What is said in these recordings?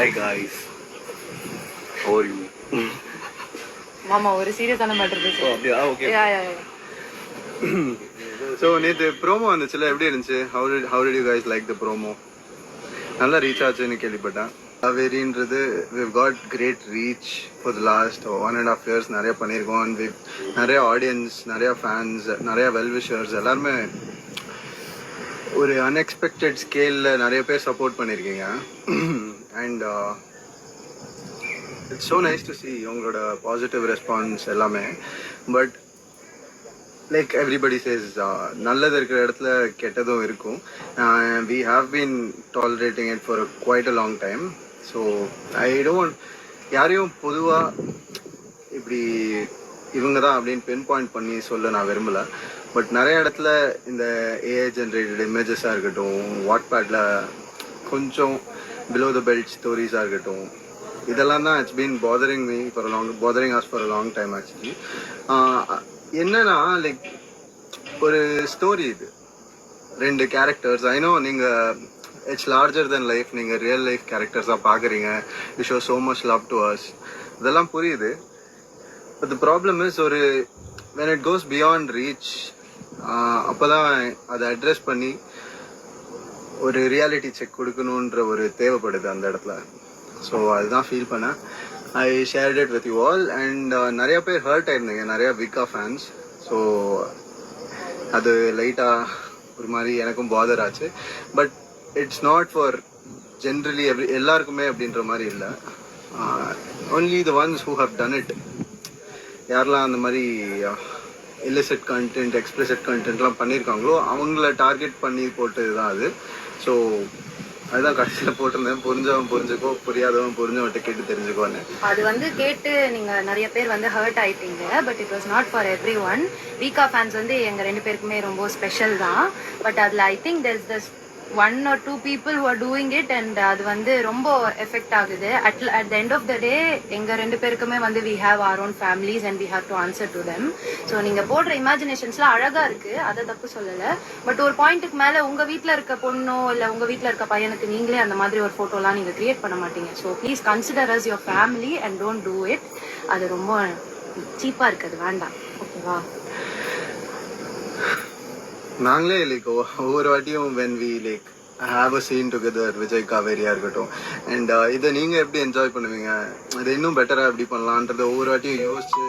Hi guys, how are you? மாமா ஒரு சீரியஸான மேட்டர் பேசு. அப்படியா? ஓகே. யா யா யா. ஸோ நேற்று ப்ரோமோ வந்துச்சுல, எப்படி இருந்துச்சு? How did you guys like the promo? நல்லா ரீச் ஆச்சுன்னு கேள்விப்பட்டேன். காவேரின்றது we've got great reach for the last 1.5 years. நிறைய பண்ணியிருக்கோம். நிறைய ஆடியன்ஸ், நிறைய ஃபேன்ஸ், நிறைய வெல்விஷர்ஸ் எல்லாருமே ஒரு அன்எக்ஸ்பெக்டட் ஸ்கேலில் நிறைய பேர் சப்போர்ட் பண்ணியிருக்கீங்க. And it's so nice to see உங்களோட பாசிட்டிவ் ரெஸ்பான்ஸ் எல்லாமே. பட் லைக் எவ்ரிபடி சேஸ், நல்லது இருக்கிற இடத்துல கெட்டதும் இருக்கும். We have been tolerating it for quite a long time. So I don't யாரையும் பொதுவாக இப்படி இவங்க தான் அப்படின்னு பின் பாயிண்ட் பண்ணி சொல்ல நான் விரும்பலை. பட் நிறைய இடத்துல இந்த ஏஐ ஜென்ரேட்டட் இமேஜஸாக இருக்கட்டும், வாட்பேடில் கொஞ்சம் பிலோ த பெல்ட் ஸ்டோரிஸாக இருக்கட்டும், இதெல்லாம் தான் it's been bothering me for bothering us for a long time actually. என்னன்னா லைக் ஒரு ஸ்டோரி, இது 2 கேரக்டர்ஸ். ஐ நோ நீங்கள் இட்ஸ் லார்ஜர் தென் லைஃப், நீங்கள் ரியல் லைஃப் கேரக்டர்ஸாக பார்க்குறீங்க. You show so much love to us, இதெல்லாம் புரியுது. பட் த ப்ராப்ளம் இஸ், ஒரு when it goes beyond reach, அப்போ தான் அதை அட்ரெஸ் பண்ணி ஒரு ரியாலிட்டி செக் கொடுக்கணுன்ற ஒரு தேவைப்படுது அந்த இடத்துல. ஸோ அதுதான் ஃபீல் பண்ணேன். ஐ shirt it with you all. And நிறைய பேர் ஹர்ட் ஆயிருந்தீங்க, நிறையா விகா ஃபேன்ஸ். ஸோ அது லைட்டாக ஒரு மாதிரி எனக்கும் பாதர் ஆச்சு. But it's not for generally எல்லாருக்குமே அப்படின்ற மாதிரி இல்லை. Only the ones who have done it, யாரெல்லாம் அந்த மாதிரி இல்லிசிட் கண்டென்ட், எக்ஸ்பிளிசிட் கண்டென்ட்லாம் பண்ணியிருக்காங்களோ அவங்கள டார்கெட் பண்ணி போட்டது தான் அது. ஸோ அதுதான் கடைசியில் போட்டிருந்தேன். புரிஞ்சவன் புரிஞ்சுக்கோ, புரியாதவன் புரிஞ்சவன்ட்ட கேட்டு தெரிஞ்சுக்கோன்னு. அது வந்து கேட்டு நீங்க நிறைய பேர் வந்து ஹர்ட் ஆயிட்டீங்க. But it was not for every one. Vega fans வந்து எங்க 2 பேருக்குமே ரொம்ப ஸ்பெஷல் தான். பட் அதில் I think there's this 1 or 2 people who are doing it, and அது வந்து ரொம்ப எஃபெக்ட் ஆகுது. at the end of the day எங்க 2 பேருக்குமே வந்து we have our own families and we have to answer to them. So நீங்க போடுற இமேஜினேஷன்ஸ்லாம் அழகா இருக்கு, அதை தப்பு சொல்லலை. பட் ஒரு பாயிண்ட்டுக்கு மேல உங்க வீட்டில் இருக்க பொண்ணோ இல்லை உங்க வீட்டில் இருக்க பையனுக்கு நீங்களே அந்த மாதிரி ஒரு ஃபோட்டோலாம் நீங்க கிரியேட் பண்ண மாட்டீங்க. So please consider us your family and don't do it. அது ரொம்ப சீப்பா இருக்குது, வேண்டாம். ஓகேவா? நாங்களே லைக் ஒவ்வொரு வாட்டியும் when we like have a scene together, Vijay காவேரியா இருக்கட்டும், அண்ட் இதை நீங்கள் எப்படி என்ஜாய் பண்ணுவீங்க, இதை இன்னும் பெட்டராக எப்படி பண்ணலான்றதை ஒவ்வொரு வாட்டியும் யோசிச்சு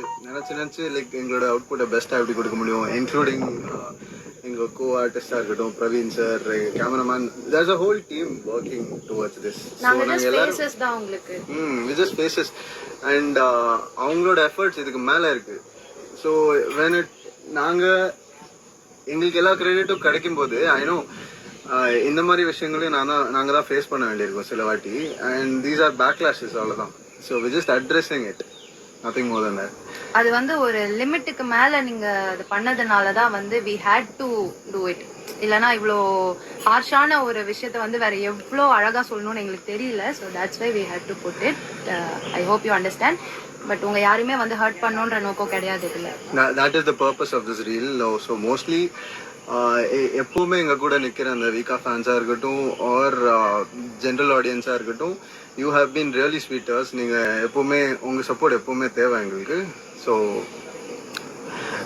நினச்சி லைக் எங்களோட அவுட்புட்டை பெஸ்ட்டாக எப்படி கொடுக்க முடியும், இன்க்ளூடிங் எங்கள் கோ ஆர்டிஸ்டாக இருக்கட்டும், Praveen sir, cameraman, there's a whole team working towards this. நாங்கள் ஸ்பேசஸ் தான் உங்களுக்கு. விஜய் ஸ்பேசஸ் அண்ட் அவங்களோட எஃபர்ட்ஸ் இதுக்கு மேலே இருக்குது. ஸோ when it நாங்கள் எங்களுக்கு எல்லா கிரெடிட்டும் கிடைக்கும் போது ஐநோ இந்த மாதிரி விஷயங்களையும் நாங்கள் தான் ஃபேஸ் பண்ண வேண்டியிருக்கோம் சில வாட்டி. அண்ட் தீஸ் ஆர் பேக்லாஷஸ், அவ்வளோதான். So we just addressing it, nothing more than that. அது வந்து ஒரு லிமிட்டுக்கு மேலே நீங்கள் அது பண்ணதுனால தான் வந்து we had to do it. இல்லைனா இவ்வளோ ஹார்ஷான ஒரு விஷயத்த வந்து வேற எவ்வளோ அழகாக சொல்லணும்னு எங்களுக்கு தெரியல. So that's why we had to put it. I hope you understand. But உங்க யாருமே வந்து ஹர்ட் பண்ணணுன்ற நோக்கம் கிடையாது இதுல. That is the purpose of this reel. So mostly எப்பவுமே எங்க கூட நிற்கிற அந்த வீகா ஃபேன்ஸாக இருக்கட்டும் ஆர் ஜென்ரல் ஆடியன்ஸாக இருக்கட்டும், யூ ஹேவ் பீன் ரியலி ஸ்வீட்டர்ஸ். நீங்கள் எப்பவுமே உங்கள் சப்போர்ட் எப்பவுமே தேவை எங்களுக்கு. So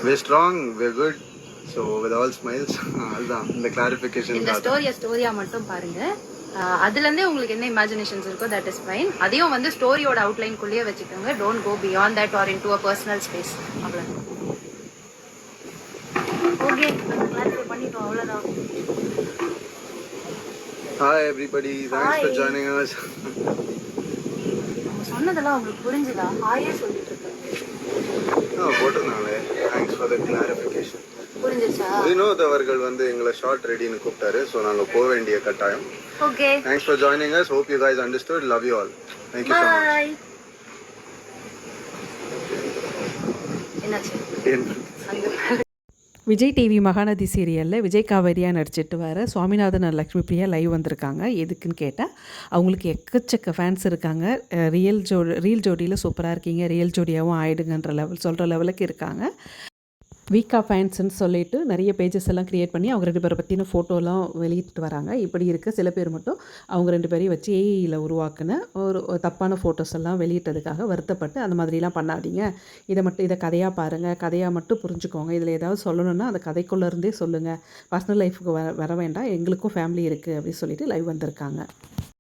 we're strong, we're good. So with all smiles. அதுதான் இந்த கிளாரிஃபிகேஷன். இந்த ஸ்டோரியா மட்டும் பாருங்க. அதுலேருந்தே உங்களுக்கு என்ன இமேஜினேஷன்ஸ் இருக்கோ தட் இஸ் ஃபைன். அதையும் வந்து ஸ்டோரியோட அவுட்லைன்குள்ளேயே வச்சுக்கோங்க. Don't go beyond that or into a personal space. அவ்வளோ ஓகே, கிளாரிஃபை பண்ணிட்டோம், அவ்வளோதான். Hi everybody, thanks for joining us. சொன்னதெல்லாம் உங்களுக்கு புரிஞ்சுதா? ஹாயே சொல்லிட்டு இருக்கேன். போட்டிருந்தாங்களே, தேங்க்ஸ் ஃபார் த கிளாரிஃபிகேஷன். புரிஞ்சிச்சா? வினோத் அவர்கள் வந்து எங்களை ஷார்ட் ரெடின்னு கூப்பிட்டாரு. ஸோ நாங்கள் போக வேண்டிய கட்டாயம். Okay, thanks for joining us. Hope you guys understood. Love you all. Thank you so much. Bye. என்னாச்சு? விஜய் டிவி மகாநதி சீரியலில் விஜய் காவேரியாக நடிச்சிட்டு வர சுவாமிநாதன் லக்ஷ்மி பிரியா லைவ் வந்திருக்காங்க. எதுக்குன்னு கேட்டால் அவங்களுக்கு எக்கச்சக்க ஃபேன்ஸ் இருக்காங்க. ரீல் ஜோடியில் சூப்பராக இருக்கீங்க, ரியல் ஜோடியாகவும் ஆயிடுங்கன்ற லெவல் சொல்கிற லெவலுக்கு இருக்காங்க. வீக்கா ஃபேன்ஸ்ன்னு சொல்லிட்டு நிறைய பேஜஸ் எல்லாம் க்ரியேட் பண்ணி அவங்க 2 பேரை பற்றின ஃபோட்டோலாம் வெளியிட்டு வராங்க. இப்படி இருக்க சில பேர் மட்டும் அவங்க 2 பேரையும் வச்சு ஏஐயில் உருவாக்குன ஒரு தப்பான ஃபோட்டோஸ் எல்லாம் வெளியிட்டதுக்காக வருத்தப்பட்டு, அந்த மாதிரிலாம் பண்ணாதீங்க, இதை கதையாக பாருங்கள், கதையாக மட்டும் புரிஞ்சுக்கோங்க, இதில் ஏதாவது சொல்லணுன்னா அந்த கதைக்குள்ளே இருந்தே சொல்லுங்கள், பர்சனல் லைஃபுக்கு வர வேண்டாம், எங்களுக்கும் ஃபேமிலி இருக்குது அப்படின்னு சொல்லிட்டு லைவ் வந்திருக்காங்க.